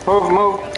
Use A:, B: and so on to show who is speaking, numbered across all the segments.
A: Move, move.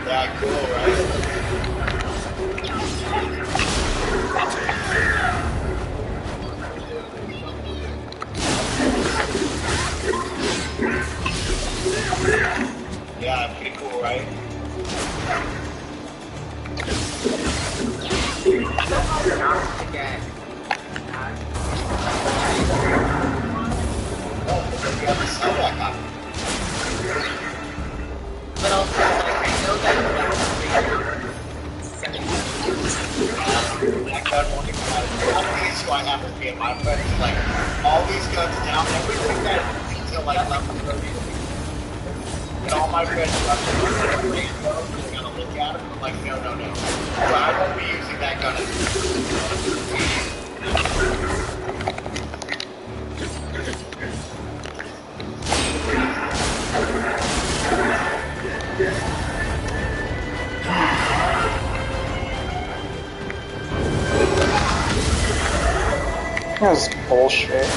B: Yeah, cool, right? Yeah, pretty cool, right?
C: But also, like, I know that
B: That gun won't even matter. All these who I have with me and my friends, like, all these guns down, everything that until like level 30. And all my friends are up to they're gonna look at it, and I'm like, no. So I won't be using that gun
A: That's bullshit.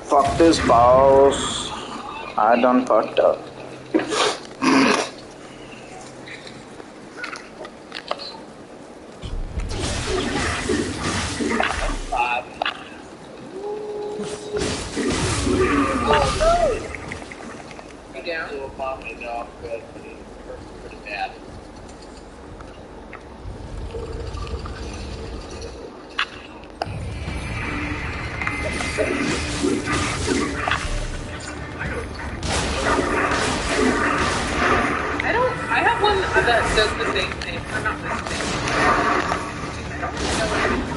A: Fuck this boss. I done fucked up.
B: down. To a bomb and off, but pretty bad.
C: I have one that does the same thing, or not the same thing. I don't really know what
B: it is.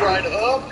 B: Right up.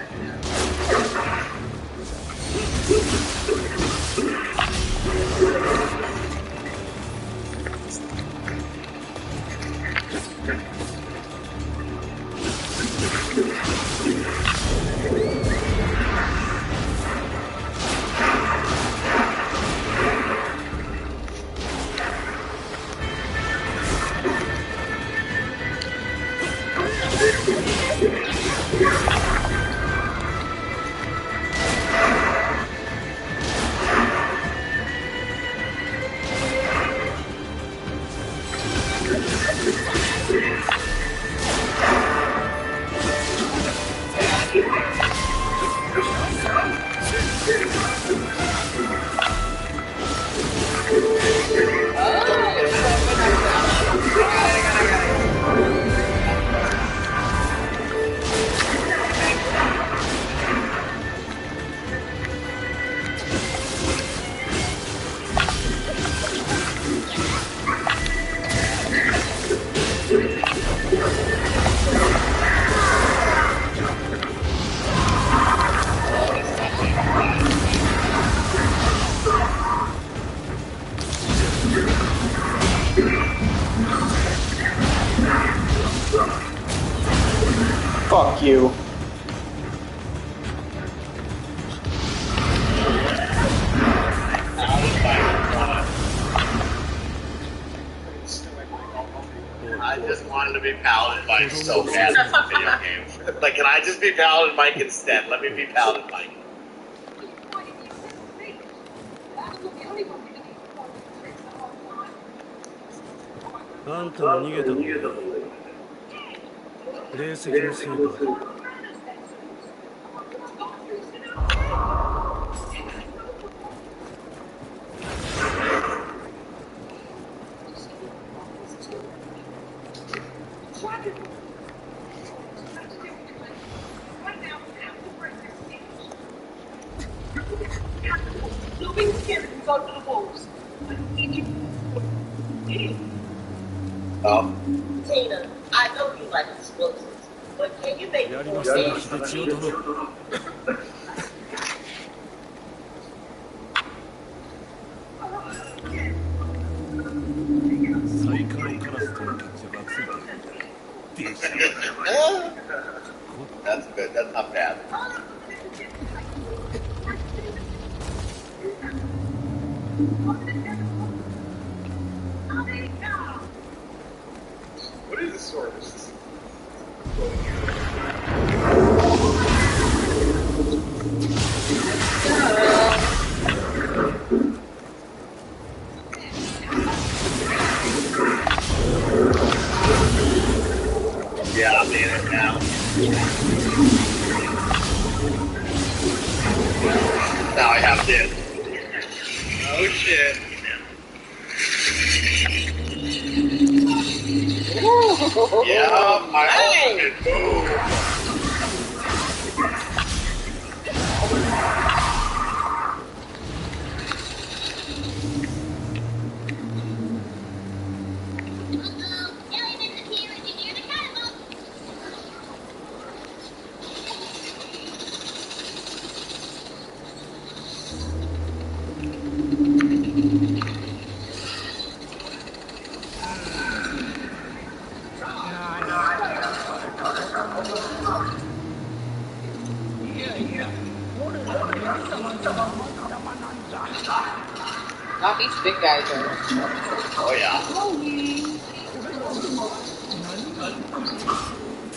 A: Fuck you.
B: I just wanted to be Paladin Mike so bad in the video game. Like, can I just be Paladin Mike instead? Let me be Paladin Mike.
D: Don't be scared and go to the wolves.
B: Oh.
D: Tina, I know you like explosives, but can you make it more safe for me?
B: That's good. That's not bad. What is the source? Yeah, I'm in it now. Now I have this. Oh shit. Yeah, my ultimate move.
C: Not these big guys are.
B: Oh yeah.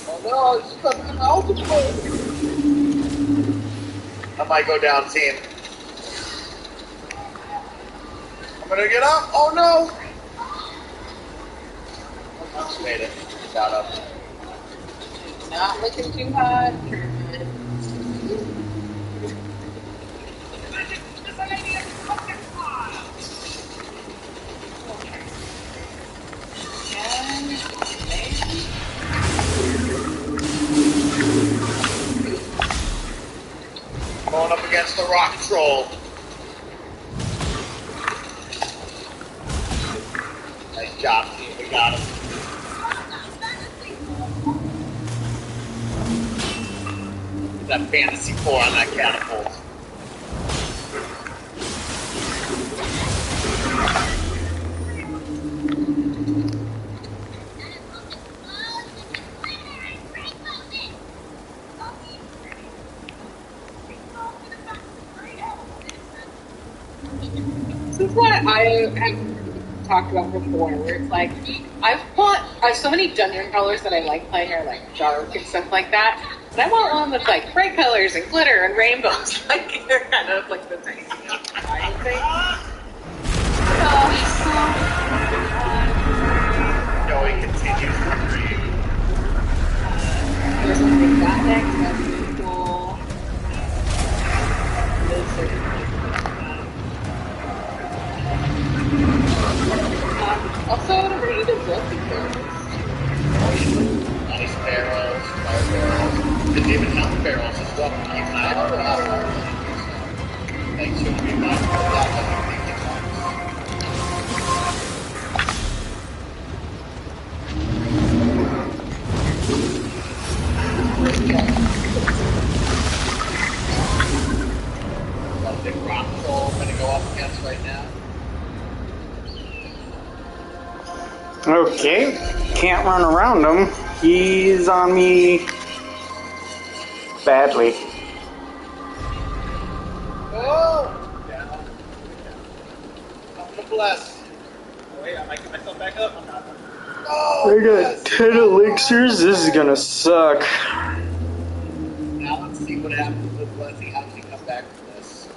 C: Oh no, it's coming out of
B: I might go down, team. I'm gonna get up. Oh no! I just made it. Got up.
C: Not looking too hot.
B: Going up against the rock troll. Nice job, team. We got him. Get that fantasy 4 on that catapult.
C: This is what I have talked about before, where it's like, I have so many dungeon crawlers that I like playing are like dark and stuff like that, but I want one with like bright colors and glitter and rainbows. Like, they're kind of like the thing.
B: Joey continues to dream.
C: There's something that next, that's really cool. Also, I never even built these barrels.
B: Nice barrels, fire barrels. There's even health barrels as well. Keep an eye out for that. Thanks for being mindful of that. Got a big rock troll I'm gonna go up against right now.
A: Okay, can't run around him. He's on me badly.
B: Oh! Down. I'm gonna bless.
E: Wait, I might get myself back up. I'm not.
B: Oh!
A: I got 10 elixirs. This is gonna suck.
B: Now let's see what happens with Blessing. How does he come back from this?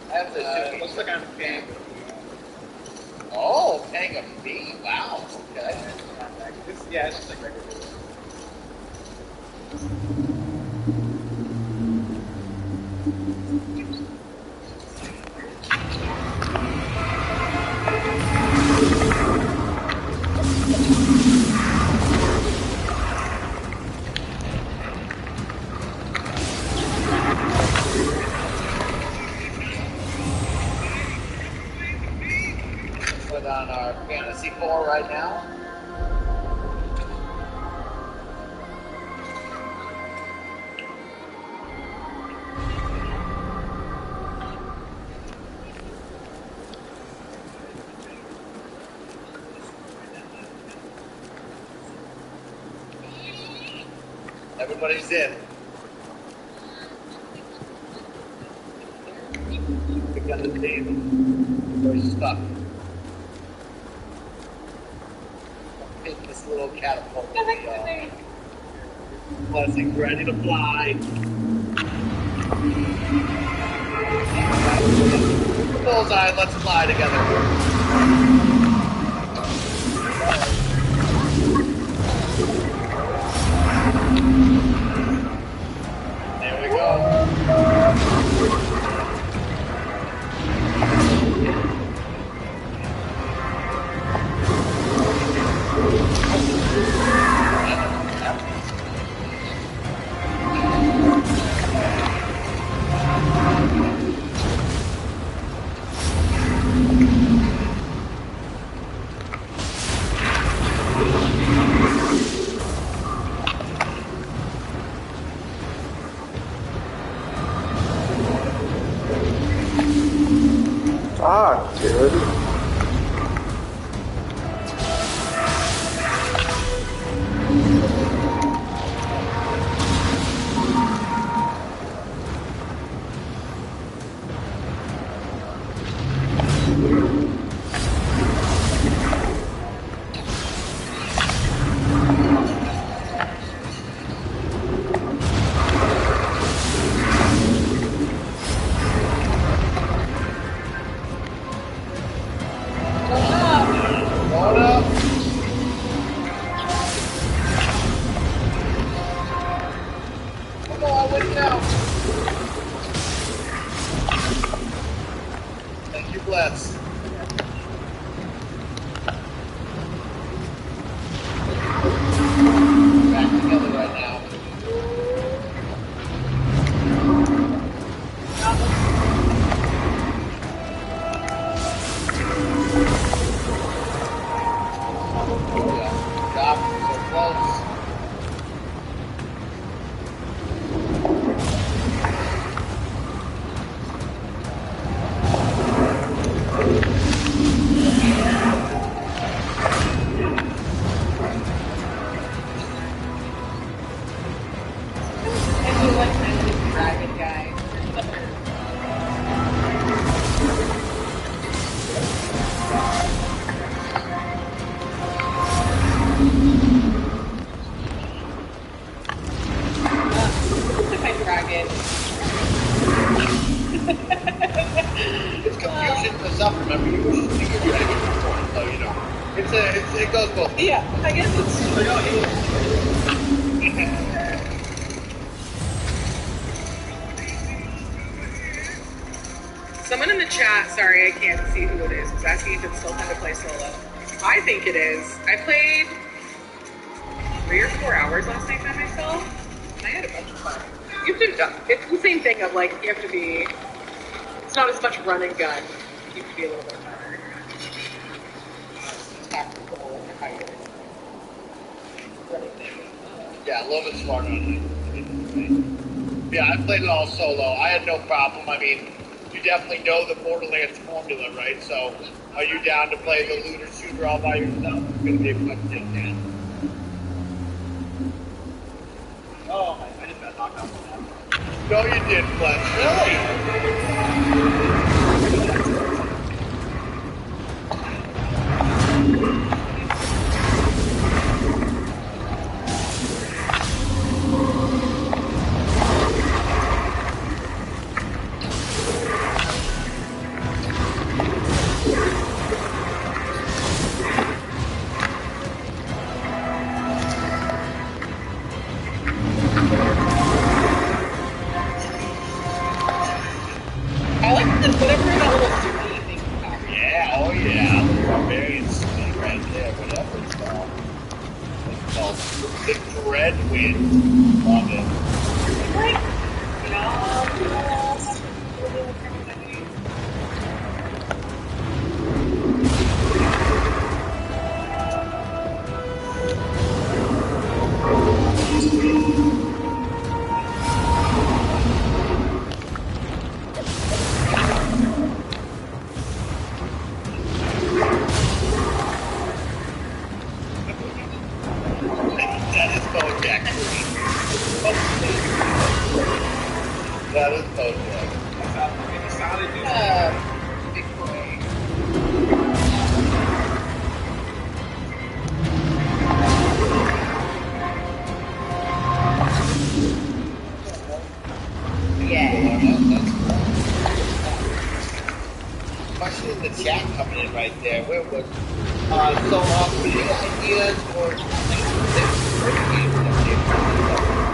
B: I have the
E: Looks like I'm paying.
B: Oh, paying a fee. Wow. Okay.
E: Yeah, it's just like regular.
B: Put on our fantasy 4 right now. Everybody's in. Pick up the table. We're stuck. Hit this little catapult. Blessing's ready to fly. Bullseye, let's fly together. There we go.
A: Ah, dude.
B: Hold up. Come on, win now. Thank you, Bless. Back together right now. Yeah, stop, so close.
C: I do like kind of this dragon guy. Look at my dragon.
B: It's confusion for some, remember, you should think you're trying to get your point, so, you know. It goes both ways.
C: Yeah, I guess it's true. Someone in the chat, sorry I can't see who it is, was asking if it's still fun to play solo. I think it is. I played 3 or 4 hours last night by myself, and I had a bunch of fun. You have to, it's the same thing of like, you have to be, it's not as much run and gun. You have to be a little bit better. Tactical and fighting.
B: Yeah, a little bit smarter on it. Yeah, I played it all solo. I had no problem. I mean, you definitely know the Borderlands formula, right? So, are you down to play the looter shooter all by yourself? It's going to be a fun thing, man.
E: Oh, I just got knocked out from that.
B: No, you didn't, Fletch. Really?
C: I like this, whatever that little suki thing is called.
B: Yeah, oh yeah. The barbarian skin right there, whatever it's called. It's called the Dread Wind. Love it.
C: Like, no.
B: That is BoJack. chat coming in right there. Where was so any ideas or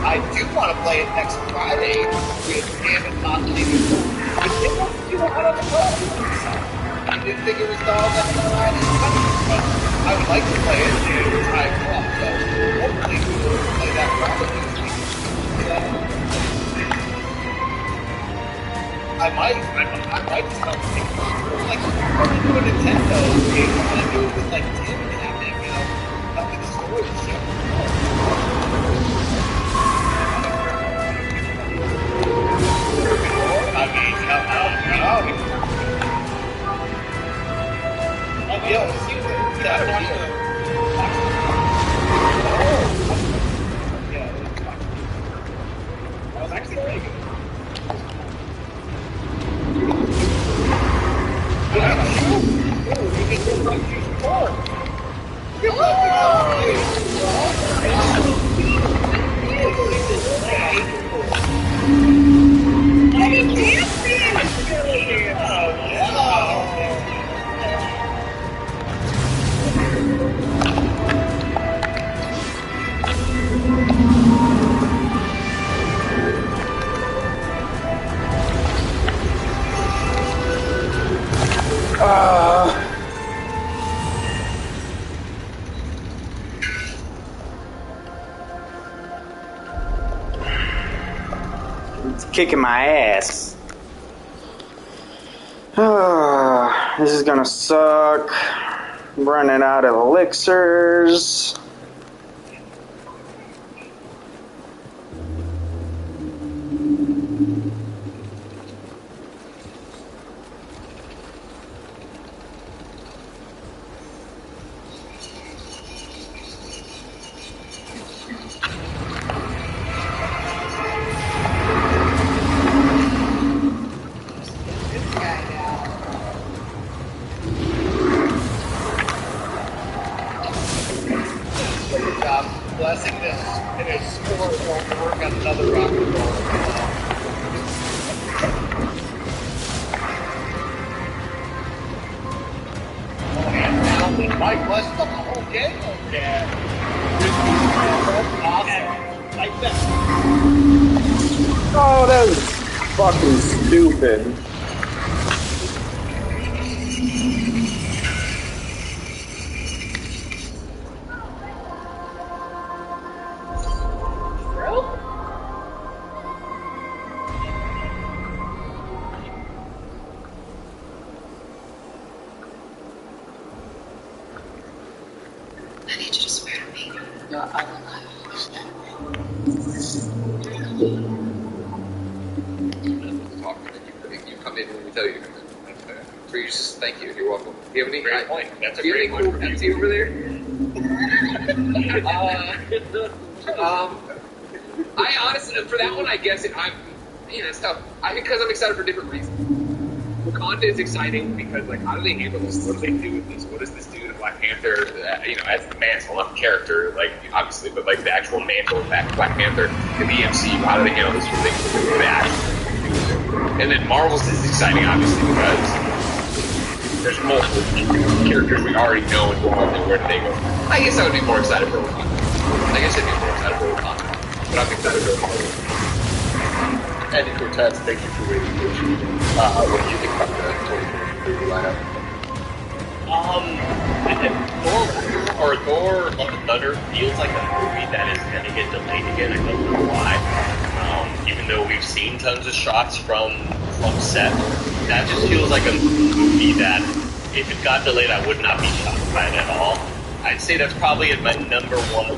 B: I do want to play it next Friday with him and possibly I don't know. I didn't think it was all that Friday, but I would like to play it and try it off. So hopefully we will play that Friday. I might just like do a Nintendo game. I want to do it with like Tim and having, nothing story and shit. I mean, yeah, it seems like that was actually pretty good.
A: It's kicking my ass. This is gonna suck. I'm running out of elixirs.
B: Blessing this in a sport won't work on another rock and roll. Oh, and now with Mike West the whole game. Yeah. Awesome. Like that.
A: Oh, that was fucking stupid.
F: Thank you. You're welcome. Do you have any?
B: Great point. That's a
F: do you
B: great
F: have any cool
B: point.
F: Pepsi over there? I honestly, for that one, I guess it's tough. Because I'm excited for different reasons. Wakanda is exciting because, like, how do they handle this? What do they do with this? What does this do to Black Panther? As the mantle of character, like, obviously, but like the actual mantle of Black Panther in the MCU, how do they handle this? What do they actually do? And then Marvel's is exciting, obviously, because there's multiple characters we already know involved, and where do they go? I guess I would be more excited for Wakanda. I guess I'd be more excited for Wakanda, but I'm excited for Marvel.
G: Andy Cortez, thank you for waiting patiently. What do you think about the 2023 lineup?
E: Thor: Love and Thunder feels like a movie that is going to get delayed again. I don't know why. Even though we've seen tons of shots from set, that just feels like a movie that, if it got delayed, I would not be shocked by it at all. I'd say that's probably my number one,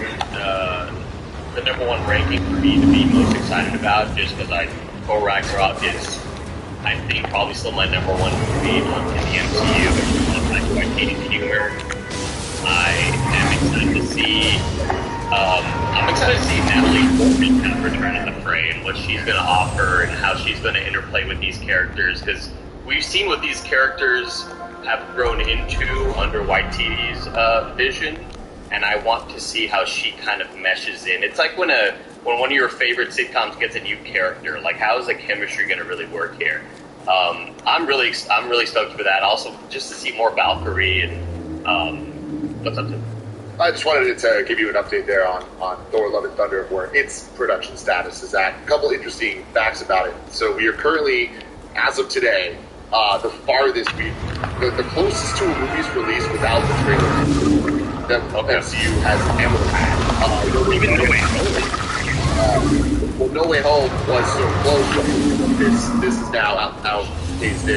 E: the number one ranking for me to be most excited about, just because Thor Ragnarok is, I think, probably still my number one movie in the MCU. I like Waititi's humor. I am excited to see. I'm excited to see Natalie Portman kind of return in the fray and what she's going to offer and how she's going to interplay with these characters, because we've seen what these characters have grown into under Waititi's vision, and I want to see how she kind of meshes in. It's like when one of your favorite sitcoms gets a new character. Like, how is the chemistry going to really work here? I'm really stoked for that. Also, just to see more Valkyrie and what's up to.
G: I just wanted to give you an update there on Thor: Love and Thunder, where its production status is at. A couple interesting facts about it. So we are currently, as of today, the farthest the closest to a movie's release without the trailer that MCU has ever had. Even No Way Home. Well, No Way Home was so close. This is now outpaced.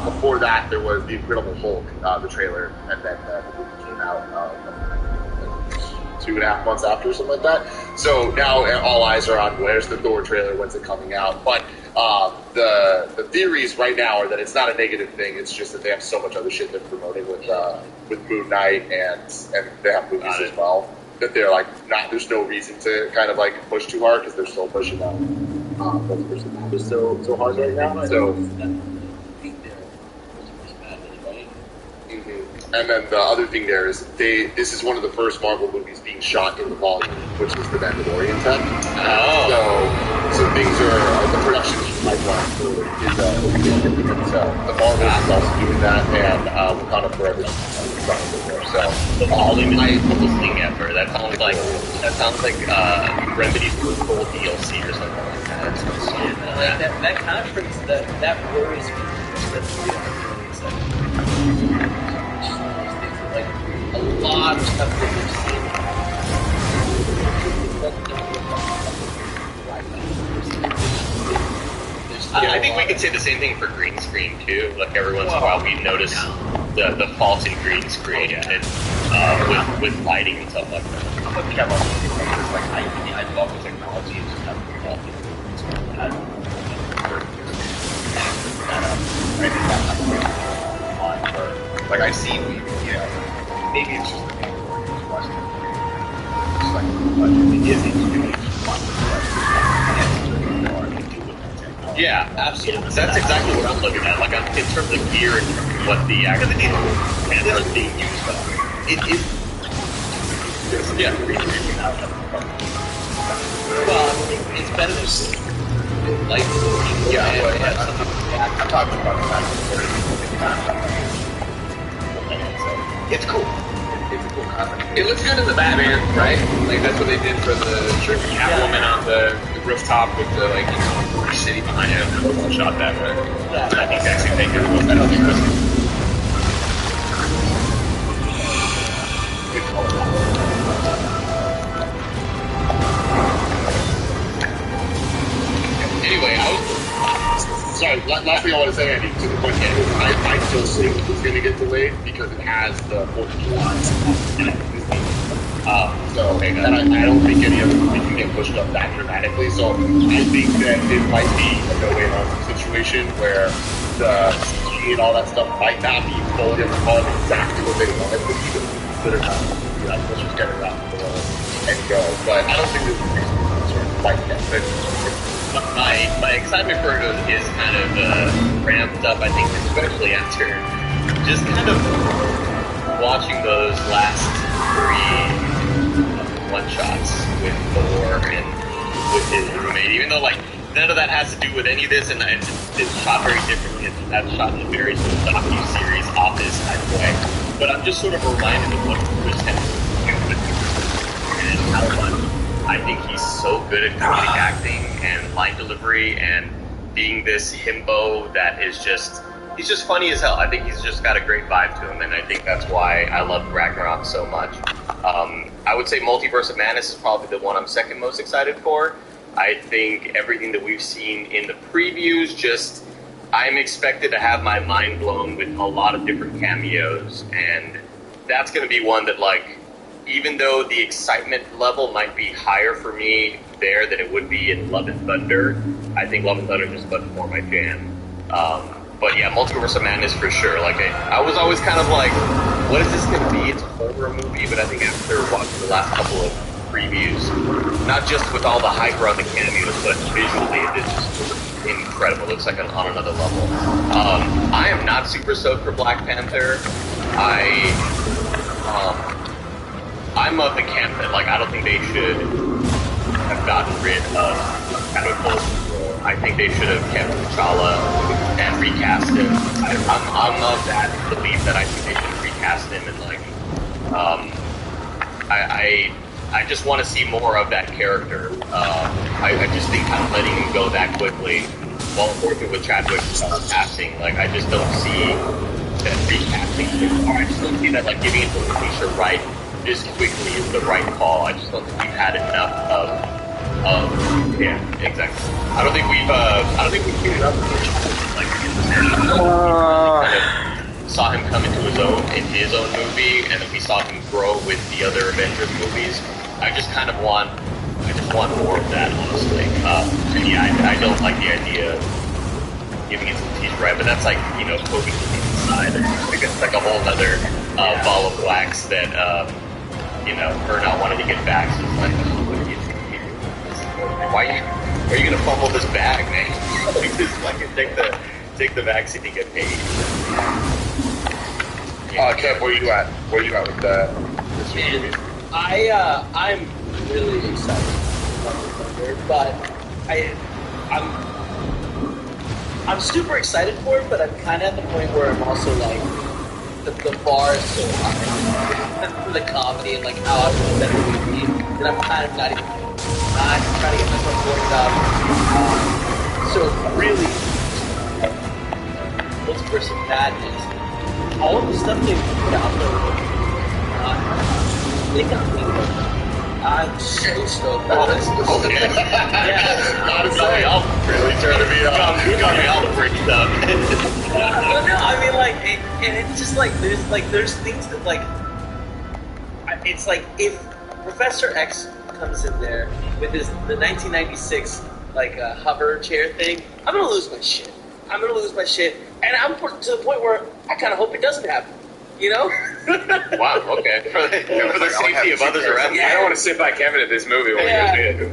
G: Before that, there was The Incredible Hulk, the trailer, and then the movie came out 2.5 months after, or something like that. So now all eyes are on where's the Thor trailer, when's it coming out. But the theories right now are that it's not a negative thing. It's just that they have so much other shit they're promoting with Moon Knight, and they have movies as well. That they're like, there's no reason to kind of like push too hard because they're still pushing on Multiverse of Madness so hard right now. So. And then the other thing there is this is one of the first Marvel movies being shot in the volume, which is the Mandalorian tech. Oh. So things are, the production pipeline is so the Marvel is also doing that, and Wakanda Forever is trying to there. So
E: the volume is the coolest thing ever. That sounds like Remedy's full DLC or something like that.
H: That conference that worries me. Like a lot of stuff that we've seen.
E: I think we could say the same thing for green screen too. Like every once in a while, we notice the faults in green screen and with lighting and stuff like that.
H: I'm a camera because like I love the technology and just have it all. Like I see, maybe it's just the it's like it is doing
E: yeah, absolutely. That's exactly what I'm looking at. Like in terms of gear and what the actual is being used on. It is. Yeah.
H: Well, it's better than like
G: I'm talking about the fact that it's cool. It's a cool concept.
F: It looks good in the Batman, right? Like that's what they did for the Catwoman on the rooftop with the city behind him. All shot that way.
H: Yeah.
F: I think that's the thing. I don't think that's
E: Anyway,
G: sorry, last thing I want to say, Andy, to the point, I still think it's going to get delayed because it has the 4th of July in it. And I don't think any other movie can get pushed up that dramatically. So I think that it might be a No Way Home situation where the CG and all that stuff might not be fully on exactly what they wanted to be, but consider that. Let's just get it out and go. But I don't think there's a reason to be concerned quite yet.
E: my excitement for it is kind of ramped up, I think, especially after just kind of watching those last 3 one-shots with Thor and with his roommate, even though none of that has to do with any of this, and it's shot very differently. That's shot in a very sort of docu-series office type of way. But I'm just sort of reminded of what Chris has do with and how much I think he's so good at comedic acting and line delivery and being this himbo that is he's just funny as hell. I think he's just got a great vibe to him, and I think that's why I love Ragnarok so much. I would say Multiverse of Madness is probably the one I'm second most excited for. I think everything that we've seen in the previews, I'm expected to have my mind blown with a lot of different cameos, and that's going to be one that, even though the excitement level might be higher for me there than it would be in Love and Thunder, I think Love and Thunder is much more my jam. But yeah, Multiverse of Madness for sure. I was always kind of like, what is this going to be? It's a horror movie, but I think after watching the last couple of previews, not just with all the hype around the cameos, but visually it's just incredible. It looks like on another level. I am not super stoked for Black Panther. I'm of the camp that I don't think they should have gotten rid of chemicals or I think they should have kept T'Challa and recast him. I'm of that belief that I think they should have recast him and like, I just want to see more of that character. I just think kind of letting him go that quickly while working with Chadwick's casting, like I just don't see that recasting, or I just don't see that like giving it to Letitia Wright this quickly is the right call. I just don't think we've had enough of yeah, exactly. I don't think we've seen enough of like saw him come into his own movie, and then we saw him grow with the other Avengers movies. I just want more of that, honestly. And yeah, I don't like the idea of giving it to Letitia Wright, but that's like, poking inside. I think it's like a whole other ball of wax that, her not wanting to get back. So it's like, what are you doing? Why are you gonna fumble this bag, man? Like, just fucking take the vaccine and get paid.
G: Kev, where you at? Where you at with this movie?
I: I'm really excited about the Thunder, but I'm super excited for it, but I'm kind of at the point where I'm also like, the bar is so high for the comedy and like how I want that movie to be, that I'm kind of not trying to get myself worked up. So really, let's for some madness. All of the stuff they put out there, they got me. I'm so stoked about this.
G: Yeah, I'm really turning me on.
E: You got me all the freaked up.
I: Well, no, I mean, like, and it's just like there's things that like, it's like if Professor X comes in there with the 1996 like hover chair thing, I'm gonna lose my shit. And I'm to the point where I kind of hope it doesn't happen.
E: Wow, okay. For the safety of others around.
F: I don't want to sit by Kevin at this movie when he goes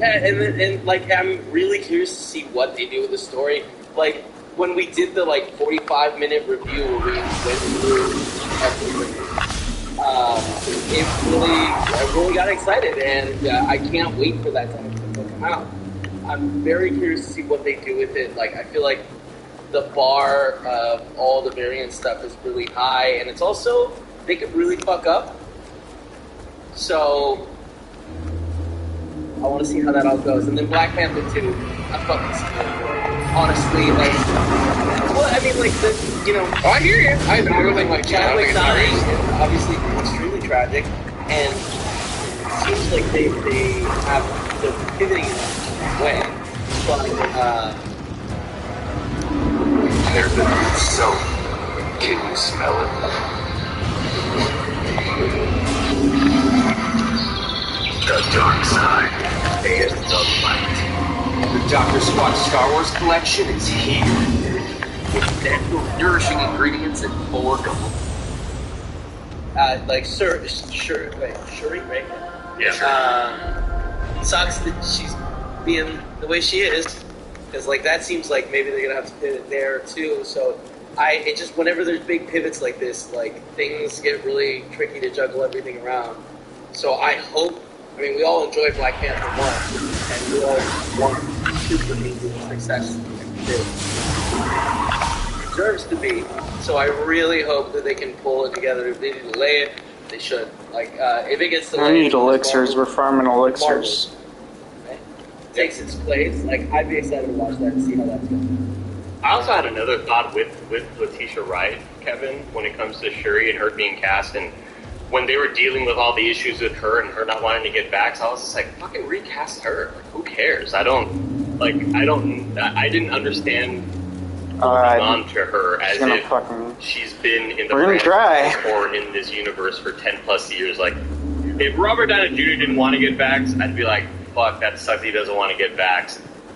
I: and like I'm really curious to see what they do with the story. Like when we did the 45-minute review where we went through everything, I really got excited, and I can't wait for that time to come out. I'm very curious to see what they do with it. Like I feel like the bar of all the variant stuff is really high, and it's also, they could really fuck up. So, I want to see how that all goes. And then Black Panther 2, I'm fucking scared for it. Honestly, like, well, I mean, like,
F: Oh, I hear you. I don't think like
I: Chadwick dying is obviously extremely tragic, and it seems like they're pivoting in that way. But,
F: there's a soap. Can you smell it? The dark side and the light. The Dr. Squatch Star Wars collection is here. With natural, nourishing ingredients and full gold.
I: Shuri, right?
E: Yeah.
I: Sucks that she's being the way she is. Because that seems like maybe they're gonna have to pivot there too. So it just whenever there's big pivots like this, things get really tricky to juggle everything around. So I hope. I mean, we all enjoyed Black Panther 1, and we all want super amazing success it deserves to be. So I really hope that they can pull it together. If they need to delay it, they should. If it gets delayed,
A: We need elixirs. We're farming elixirs.
I: Takes its place. I'd be excited to watch that and see how that's going.
E: I also had another thought with Letitia Wright, Kevin, when it comes to Shuri and her being cast, and when they were dealing with all the issues with her and her not wanting to get back, so I was just like, fucking recast her. Who cares? I didn't understand holding on to her as if she's been in the franchise or in this universe for 10 plus years. If Robert Downey Jr. didn't want to get back, I'd be like, fuck, that sucks, he doesn't want to get back.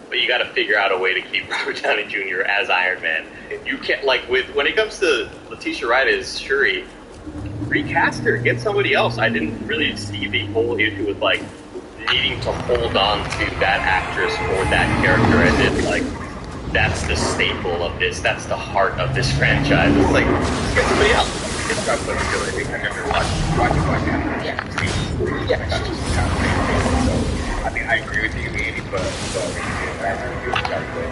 E: But you gotta figure out a way to keep Robert Downey Jr. as Iron Man. You can't, when it comes to Letitia Wright as Shuri, recast her, get somebody else. I didn't really see the whole issue with, needing to hold on to that actress or that character as if, that's the staple of this, that's the heart of this franchise. It's get somebody else.
F: It's not so good. I think I never watched Black Panther. Yeah.
H: I mean, I agree with you, Andy, but I agree with you exactly.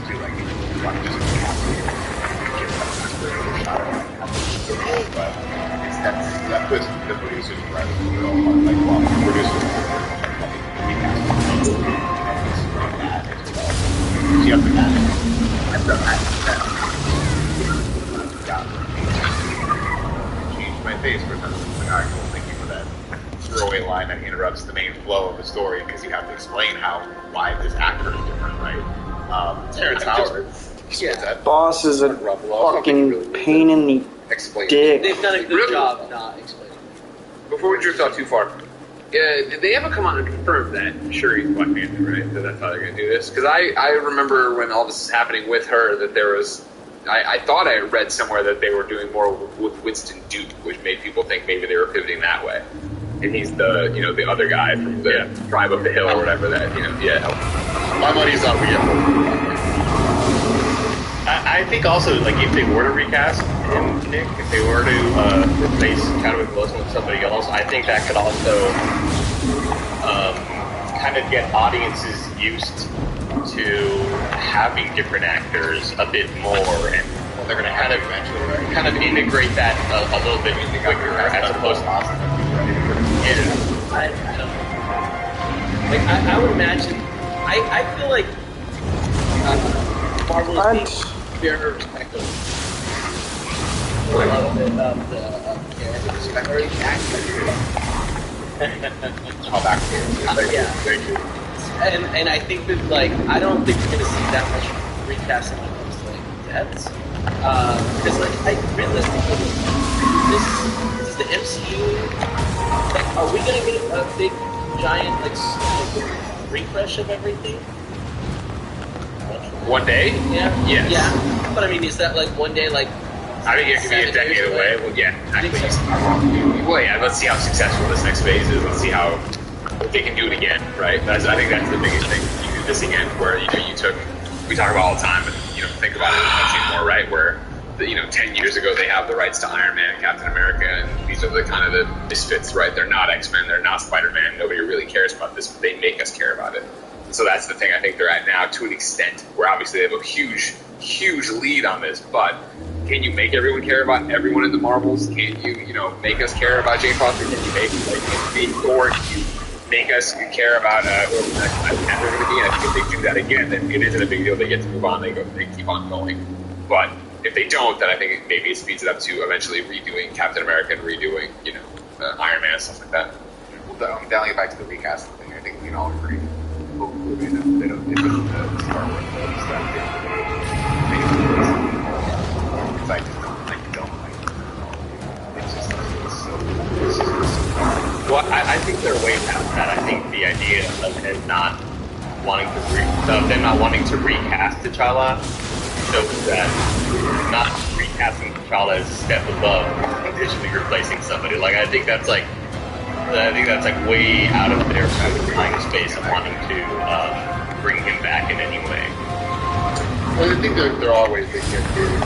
H: Too, like, you want to just have to give them a shot at it, but that puts the producers right in the middle. Like, well, the producers you have to manage. I've done that. Change my face for something. Like, all right, cool, thank you for that throwaway line that interrupts the main flow of the story because you have to explain why this actor is different, right? Terrence Howard.
I: Yeah.
A: Boss is a fucking pain in the dick.
I: They've done a good job not explaining.
F: Before we drift off too far, did they ever come out and confirm that Shuri's Black Panther, right? That that's how they're going to do this? Because I remember when all this is happening with her that there was... I thought I had read somewhere that they were doing more with Winston Duke, which made people think maybe they were pivoting that way. And he's the the other guy from the tribe of the hill or whatever that,
G: My money's on Rhea.
E: I think also, like, if they were to recast him, Nick, if they were to replace Chadwick Boseman with somebody else, I think that could also kind of get audiences used to having different actors a bit more, and they're going to kind of integrate that a little bit quicker as opposed to Austin.
I: I don't know. Like, I would imagine, I feel like Marvel is being very respectful a little bit of the character, or the actor.
G: Thank you.
I: And I think that, like, I don't think we're going to see that much recasting when it comes to, like, deaths. Because, like, realistically, this is the MCU. Like, are we going to get a big, giant, like, refresh of everything?
F: One day?
I: Yeah.
F: Yes.
I: Yeah. But I mean, is that like one day, like?
F: I think it could be a decade away. Well, yeah. Well, yeah. Let's see how successful this next phase is. Let's see how if they can do it again, right? I think that's the biggest thing. You do this again, where you took. We talk about all the time, but think about it much more, right? Where 10 years ago they have the rights to Iron Man and Captain America, and these are the kind of the misfits, right? They're not X-Men, they're not Spider-Man. Nobody really cares about this, but they make us care about it. So that's the thing I think they're at now, to an extent, where obviously they have a huge, huge lead on this. But can you make everyone care about everyone in the Marvels? Can you, make us care about Jane Foster? Can you make Thor? Can you make us care about whoever the next Black Panther is going to be? And I think if they do that again, then it isn't a big deal. They get to move on. They keep on going. But if they don't, then I think maybe it speeds it up to eventually redoing Captain America and redoing, Iron Man and stuff like that.
H: Well, dialing it back to the recasting thing, I think we can all agree. They don't the Star Wars stuff. Because I just don't like it's just so
E: Well, I think they're way past that. I think the idea of them not wanting to recast T'Challa shows that not recasting T'Challa is a step above potentially replacing somebody. Like, I think that's like way out of their time space of wanting to bring him back in any way.
G: Well, I think there are ways they can do it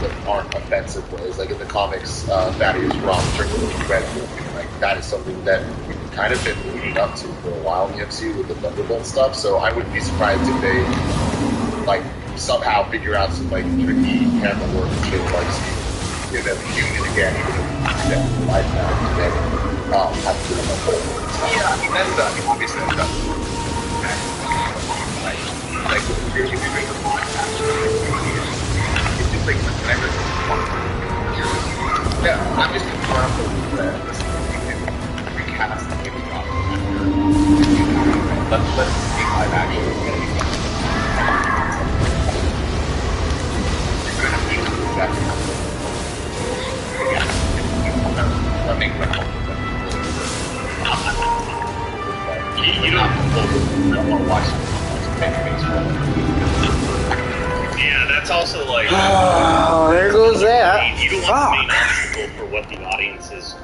G: that aren't offensive ways. Like in the comics, Thaddeus Ross drinking the red movie, like that is something that we've kind of been leading up to for a while in the MCU with the Thunderbolt stuff. So I wouldn't be surprised if they somehow figure out some tricky camera work to give them human again, even if they're life now today. Have to do them
F: yeah, I mean, that's obviously that's like really big the podcast. It's just like whenever I'm just confirmed that we can recast the game drop. Let's see live action.
E: You don't want to watch yeah, that's also like
A: Oh, there goes that.
E: you don't want the main obstacle for what the audience is.